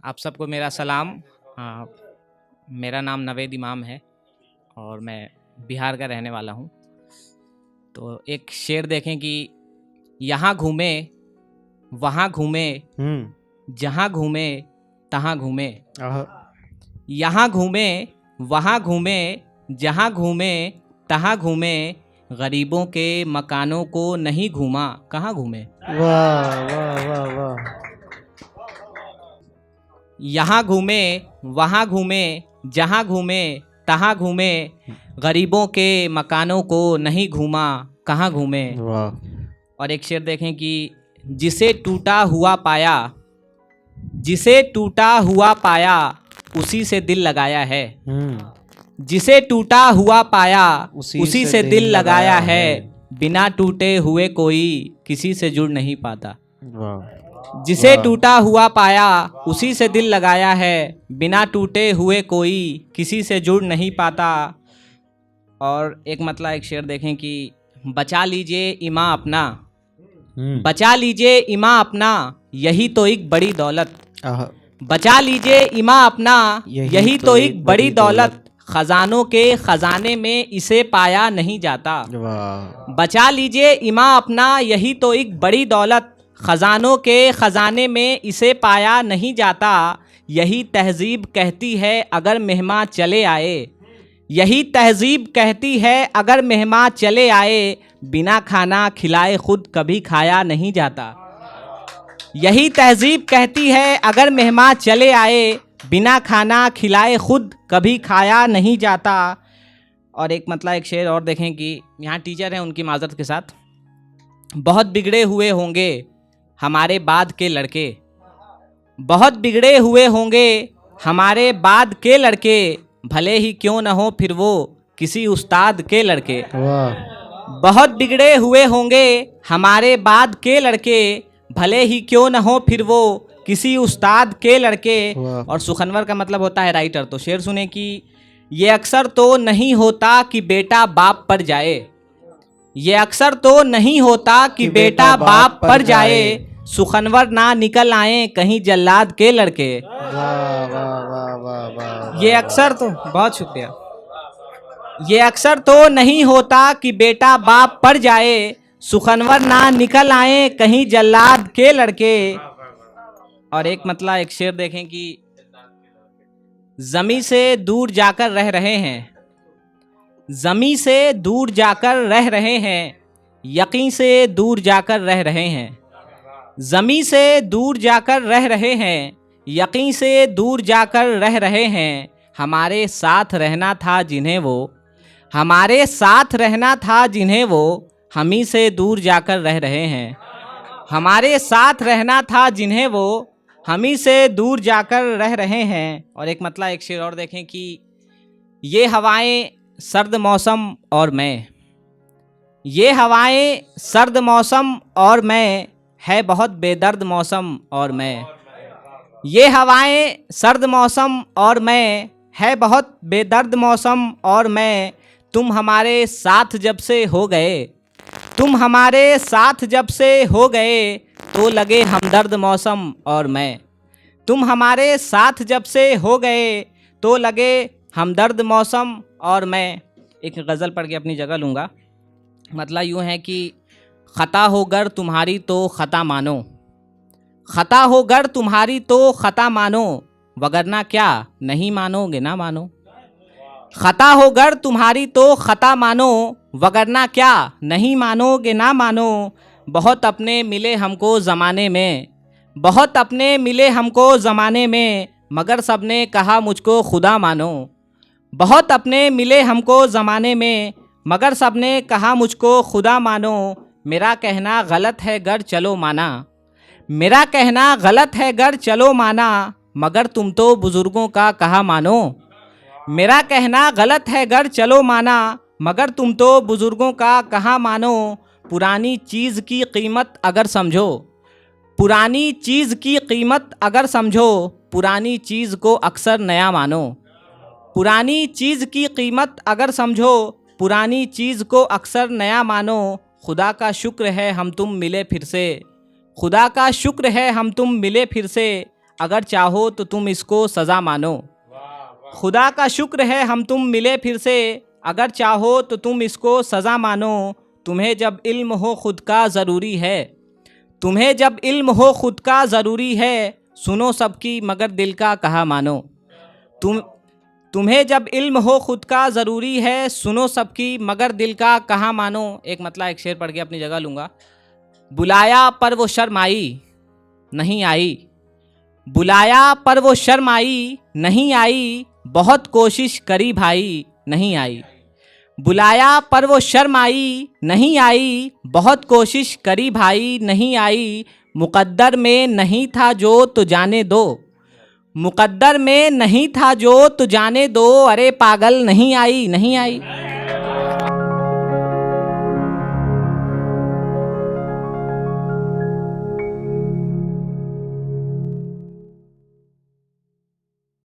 आप सबको मेरा सलाम। हाँ, मेरा नाम नवेद इमाम है और मैं बिहार का रहने वाला हूँ। तो एक शेर देखें कि यहाँ घूमे वहाँ घूमे जहाँ घूमे तहाँ घूमे, यहाँ घूमे वहाँ घूमे जहाँ घूमे तहाँ घूमे, गरीबों के मकानों को नहीं घूमा कहाँ घूमे। वाह वाह वाह वाह। यहाँ घूमे वहाँ घूमे जहाँ घूमे तहाँ घूमे, गरीबों के मकानों को नहीं घूमा कहाँ घूमे। वाह। और एक शेर देखें कि जिसे टूटा हुआ पाया, जिसे टूटा हुआ पाया उसी से दिल लगाया है, जिसे टूटा हुआ पाया उसी से दिल लगाया है, बिना टूटे हुए कोई किसी से जुड़ नहीं पाता। वाह। जिसे टूटा हुआ पाया उसी से दिल लगाया है, बिना टूटे हुए कोई किसी से जुड़ नहीं पाता। और एक मतलब एक शेर देखें कि बचा लीजिए ईमां अपना, बचा लीजिए ईमां अपना यही तो एक बड़ी दौलत, बचा लीजिए ईमां अपना यही तो एक बड़ी दौलत, खजानों के खजाने में इसे पाया नहीं जाता। बचा लीजिए ईमां अपना यही तो एक बड़ी दौलत, खजानों के खजाने में इसे पाया नहीं जाता। यही तहजीब कहती है अगर मेहमान चले आए, यही तहजीब कहती है अगर मेहमान चले आए, बिना खाना खिलाए खुद कभी खाया नहीं जाता। यही तहजीब कहती है अगर मेहमान चले आए, बिना खाना खिलाए खुद कभी खाया नहीं जाता। और एक मतलब एक शेर और देखें कि यहाँ टीचर हैं, उनकी माजरत के साथ, बहुत बिगड़े हुए होंगे हमारे बाद के लड़के, बहुत बिगड़े हुए होंगे हमारे बाद के लड़के, भले ही क्यों न हो फिर वो किसी उस्ताद के लड़के। बहुत बिगड़े हुए होंगे हमारे बाद के लड़के, भले ही क्यों न हो फिर वो किसी उस्ताद के लड़के। और सुखनवर का मतलब होता है राइटर। तो शेर सुने कि ये अक्सर तो नहीं होता कि बेटा बाप पर जाए, ये अक्सर तो नहीं होता कि बेटा बाप पर जाए, सुखनवर ना निकल आए कहीं जल्लाद के लड़के। वाह वाह वाह वाह वाह। ये अक्सर तो, बहुत शुक्रिया, ये अक्सर तो नहीं होता कि बेटा बाप पर जाए, सुखनवर ना निकल आए कहीं जल्लाद के लड़के। और एक मतलब एक शेर देखें कि जमी से दूर जाकर रह रहे हैं, जमी से दूर जाकर रह रहे हैं, यकीन से दूर जाकर रह रहे हैं, जमी से दूर जाकर रह रहे हैं, यकीन से दूर जाकर रह रहे हैं, हमारे साथ रहना था जिन्हें वो, हमारे साथ रहना था जिन्हें वो, हमी से दूर जाकर रह रहे हैं, हमारे साथ रहना था जिन्हें वो, हमी से दूर जाकर रह रहे हैं। और एक मतलब एक शेर और देखें कि ये हवाएं सर्द मौसम और मैं, ये हवाएं सर्द मौसम और मैं, है बहुत बेदर्द मौसम और मैं, ये हवाएं सर्द मौसम और मैं, है बहुत बेदर्द मौसम और मैं, तुम हमारे साथ जब से हो गए, तुम हमारे साथ जब से हो गए, तो लगे हमदर्द मौसम और मैं, तुम हमारे साथ जब से हो गए, तो लगे हमदर्द मौसम और मैं। एक गज़ल पढ़ के अपनी जगह लूँगा। मतलब यूँ है कि ख़ता हो गर तुम्हारी तो ख़ता मानो, ख़ता हो गर तुम्हारी तो ख़ता मानो, वगरना क्या नहीं मानोगे ना मानो। ख़ता हो गर तुम्हारी तो ख़ता मानो, वगरना क्या नहीं मानोगे ना मानो। बहुत अपने मिले हमको ज़माने में, बहुत अपने मिले हमको ज़माने में, मगर सबने कहा मुझको खुदा मानो। बहुत अपने मिले हमको ज़माने में, मगर सबने कहा मुझको खुदा मानो। मेरा कहना गलत है गर चलो माना, मेरा कहना गलत है गर चलो माना, मगर तुम तो बुज़ुर्गों का कहा मानो। मेरा कहना गलत है गर चलो माना, मगर तुम तो बुज़ुर्गों का कहा मानो। पुरानी चीज़ की कीमत अगर समझो, पुरानी चीज़ की कीमत अगर समझो, पुरानी चीज़ को अक्सर नया मानो। पुरानी चीज़ की कीमत अगर समझो, पुरानी चीज़ को अक्सर नया मानो। खुदा का शुक्र है हम तुम मिले फिर से, खुदा का शुक्र है हम तुम मिले फिर से, अगर चाहो तो तुम इसको सज़ा मानो। खुदा का शुक्र है हम तुम मिले फिर से, अगर चाहो तो तुम इसको सज़ा मानो। तुम्हें जब इल्म हो खुद का ज़रूरी है, तुम्हें जब इल्म हो खुद का ज़रूरी है, सुनो सबकी मगर दिल का कहा मानो। तुम्हें जब इल्म हो खुद का ज़रूरी है, सुनो सबकी मगर दिल का कहा मानो। एक मतलब एक शेर पढ़ के अपनी जगह लूँगा। बुलाया पर वो शर्म आई नहीं आई, बुलाया पर वो शर्म आई नहीं आई, बहुत कोशिश करी भाई नहीं आई। बुलाया पर वो शर्म आई नहीं आई, बहुत कोशिश करी भाई नहीं आई। मुक़द्दर में नहीं था जो तो जाने दो, मुक़द्दर में नहीं था जो तो जाने दो। अरे पागल नहीं आई नहीं आई।